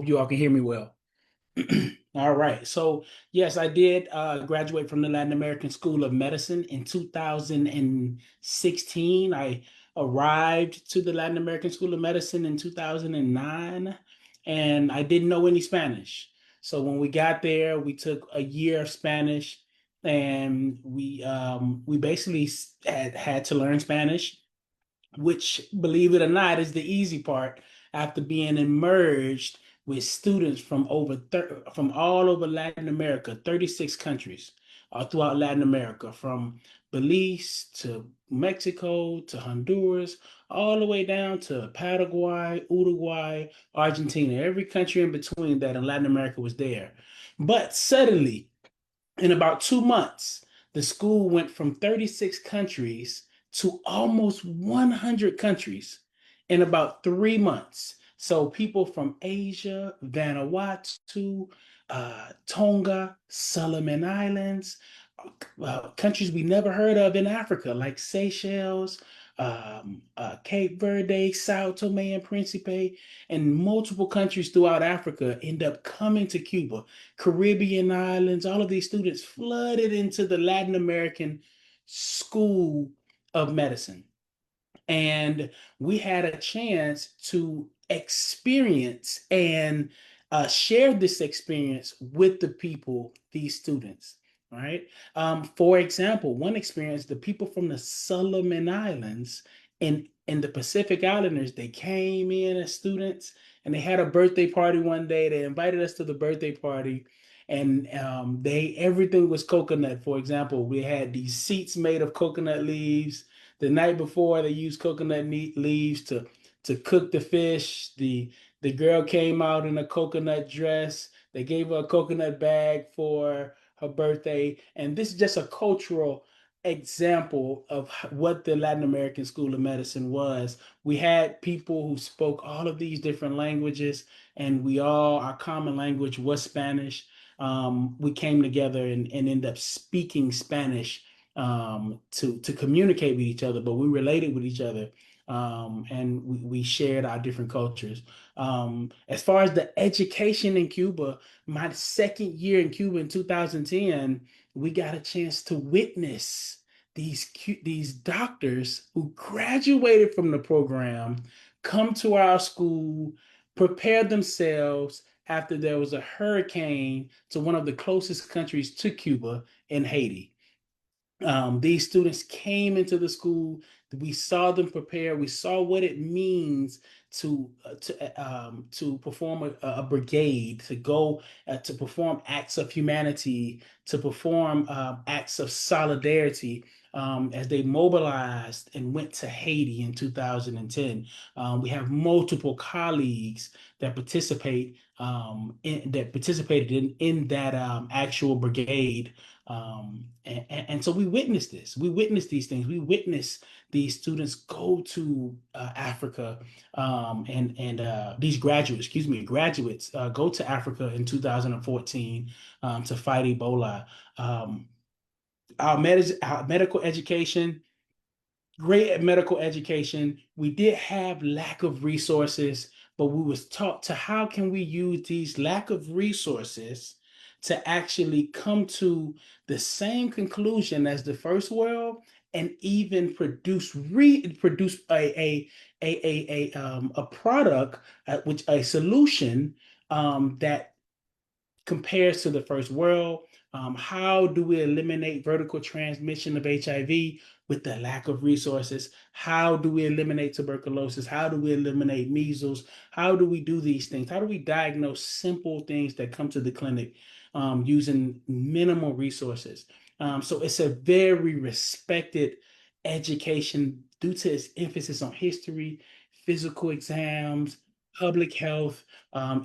hope you all can hear me well. All right. So, yes, I did graduate from the Latin American School of Medicine in 2016. I arrived to the Latin American School of Medicine in 2009, and I didn't know any Spanish. So when we got there, we took a year of Spanish, and we basically had to learn Spanish, which, believe it or not, is the easy part after being immersed with students from from all over Latin America, 36 countries throughout Latin America, from Belize to Mexico to Honduras, all the way down to Paraguay, Uruguay, Argentina. Every country in between that in Latin America was there. But suddenly, in about 2 months, the school went from 36 countries to almost 100 countries in about 3 months. So people from Asia, Vanuatu, Tonga, Solomon Islands, countries we never heard of in Africa, like Seychelles, Cape Verde, Sao Tome and Principe, and multiple countries throughout Africa end up coming to Cuba. Caribbean islands, all of these students flooded into the Latin American School of Medicine. And we had a chance to experience and share this experience with the people, these students, right? For example, one experience, the people from the Solomon Islands in the Pacific Islanders, they came in as students and they had a birthday party one day. They invited us to the birthday party, and they everything was coconut. For example, we had these seats made of coconut leaves. The night before, they used coconut leaves to cook the fish. The girl came out in a coconut dress. They gave her a coconut bag for her birthday. And this is just a cultural example of what the Latin American School of Medicine was. We had people who spoke all of these different languages, and our common language was Spanish. We came together and ended up speaking Spanish to communicate with each other, but we related with each other, and we shared our different cultures. As far as the education in Cuba, my second year in Cuba in 2010, we got a chance to witness these doctors who graduated from the program come to our school, prepare themselves after there was a hurricane to one of the closest countries to Cuba in Haiti. These students came into the school. We saw them prepare. We saw what it means to perform a brigade, to go to perform acts of humanity, to perform acts of solidarity. As they mobilized and went to Haiti in 2010, we have multiple colleagues that participated in that actual brigade, and so we witnessed this. We witnessed these things. We witnessed these students go to Africa, and these graduates go to Africa in 2014 to fight Ebola. Our medical education, great at medical education. We did have lack of resources, but we was taught to how can we use these lack of resources to actually come to the same conclusion as the first world, and even produce a product, which a solution that compares to the first world. How do we eliminate vertical transmission of HIV with the lack of resources? How do we eliminate tuberculosis? How do we eliminate measles? How do we do these things? How do we diagnose simple things that come to the clinic using minimal resources? So it's a very respected education due to its emphasis on history, physical exams, public health.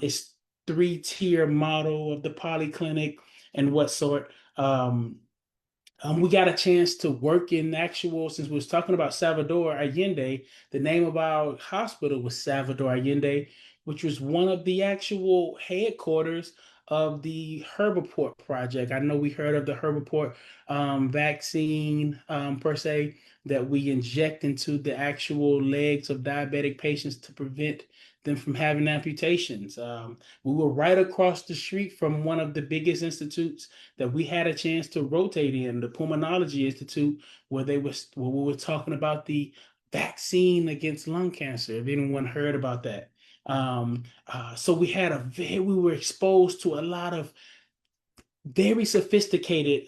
It's three-tier model of the polyclinic and what sort. We got a chance to work in actual, since we was talking about Salvador Allende, the name of our hospital was Salvador Allende, which was one of the actual headquarters of the Herbaport project. I know we heard of the Herbaport vaccine, per se, that we inject into the actual legs of diabetic patients to prevent them from having amputations. We were right across the street from one of the biggest institutes that we had a chance to rotate in, the Pulmonology Institute, where we were talking about the vaccine against lung cancer. If anyone heard about that. So we were exposed to a lot of very sophisticated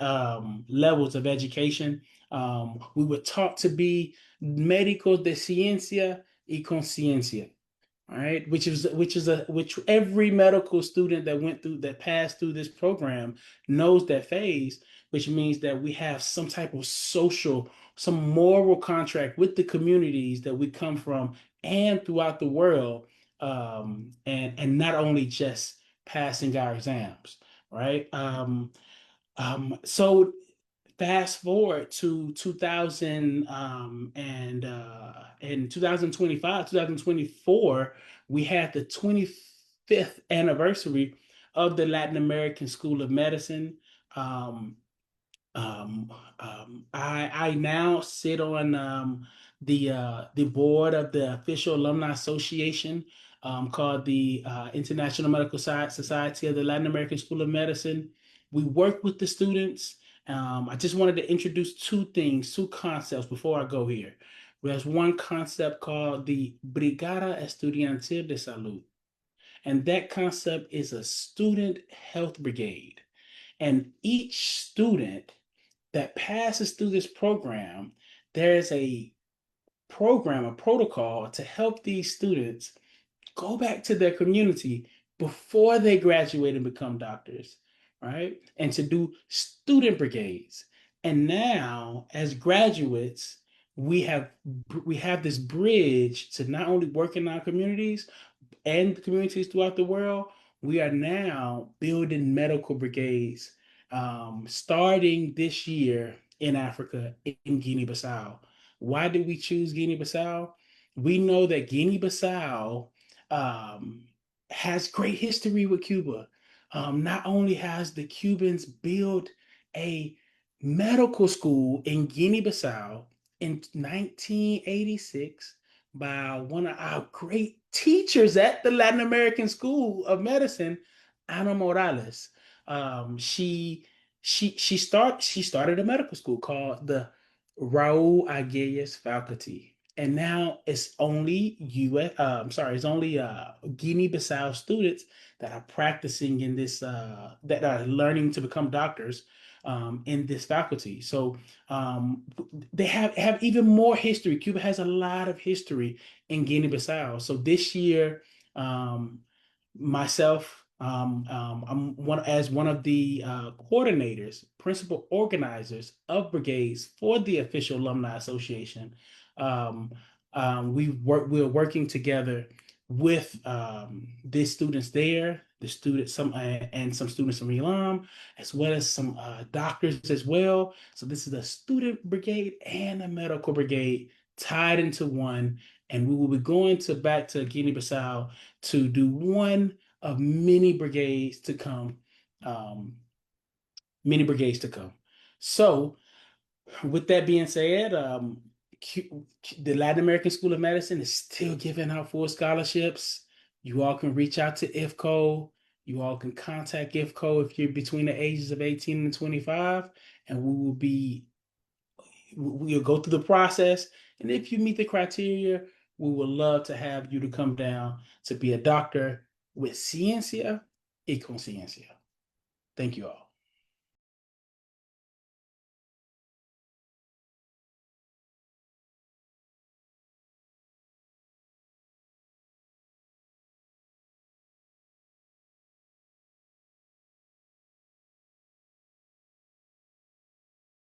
levels of education. We were taught to be médicos de ciencia y conciencia, right? Which every medical student that passed through this program knows that phase, which means that we have some type of some moral contract with the communities that we come from and throughout the world, and not only just passing our exams, right? So fast forward to 2000 and in 2025, 2024, we had the 25th anniversary of the Latin American School of Medicine. Um, I now sit on the board of the official alumni association, called the International Medical Society of the Latin American School of Medicine. We work with the students. I just wanted to introduce two concepts before I go here. There's one concept called the Brigada Estudiantil de Salud, and that concept is a student health brigade. And each student that passes through this program, there's a protocol to help these students go back to their community before they graduate and become doctors, right? And to do student brigades. And now, as graduates, we have we have this bridge to not only work in our communities, and communities throughout the world. We are now building medical brigades, starting this year in Africa, in Guinea-Bissau. Why did we choose Guinea-Bissau? We know that Guinea-Bissau um, has great history with Cuba. Not only has the Cubans built a medical school in Guinea-Bissau in 1986 by one of our great teachers at the Latin American School of Medicine, Ana Morales. She started a medical school called the Raul Aguirre's Faculty, and now it's only it's only Guinea-Bissau students that are practicing in this that are learning to become doctors in this faculty. So they have even more history. Cuba has a lot of history in Guinea-Bissau. So this year, myself, I'm one of the coordinators, principal organizers of brigades for the official alumni association. Um, we're working together with the students there, the students and some students from ELAM, as well as some doctors as well. So this is a student brigade and a medical brigade tied into one, and we will be going back to Guinea-Bissau to do one of many brigades to come. Um, Many brigades to come. So, with that being said, the Latin American School of Medicine is still giving out full scholarships. You all can reach out to IFCO. You all can contact IFCO if you're between the ages of 18 and 25, and we'll go through the process. And if you meet the criteria, we would love to have you to come down to be a doctor with ciencia y conciencia. Thank you all.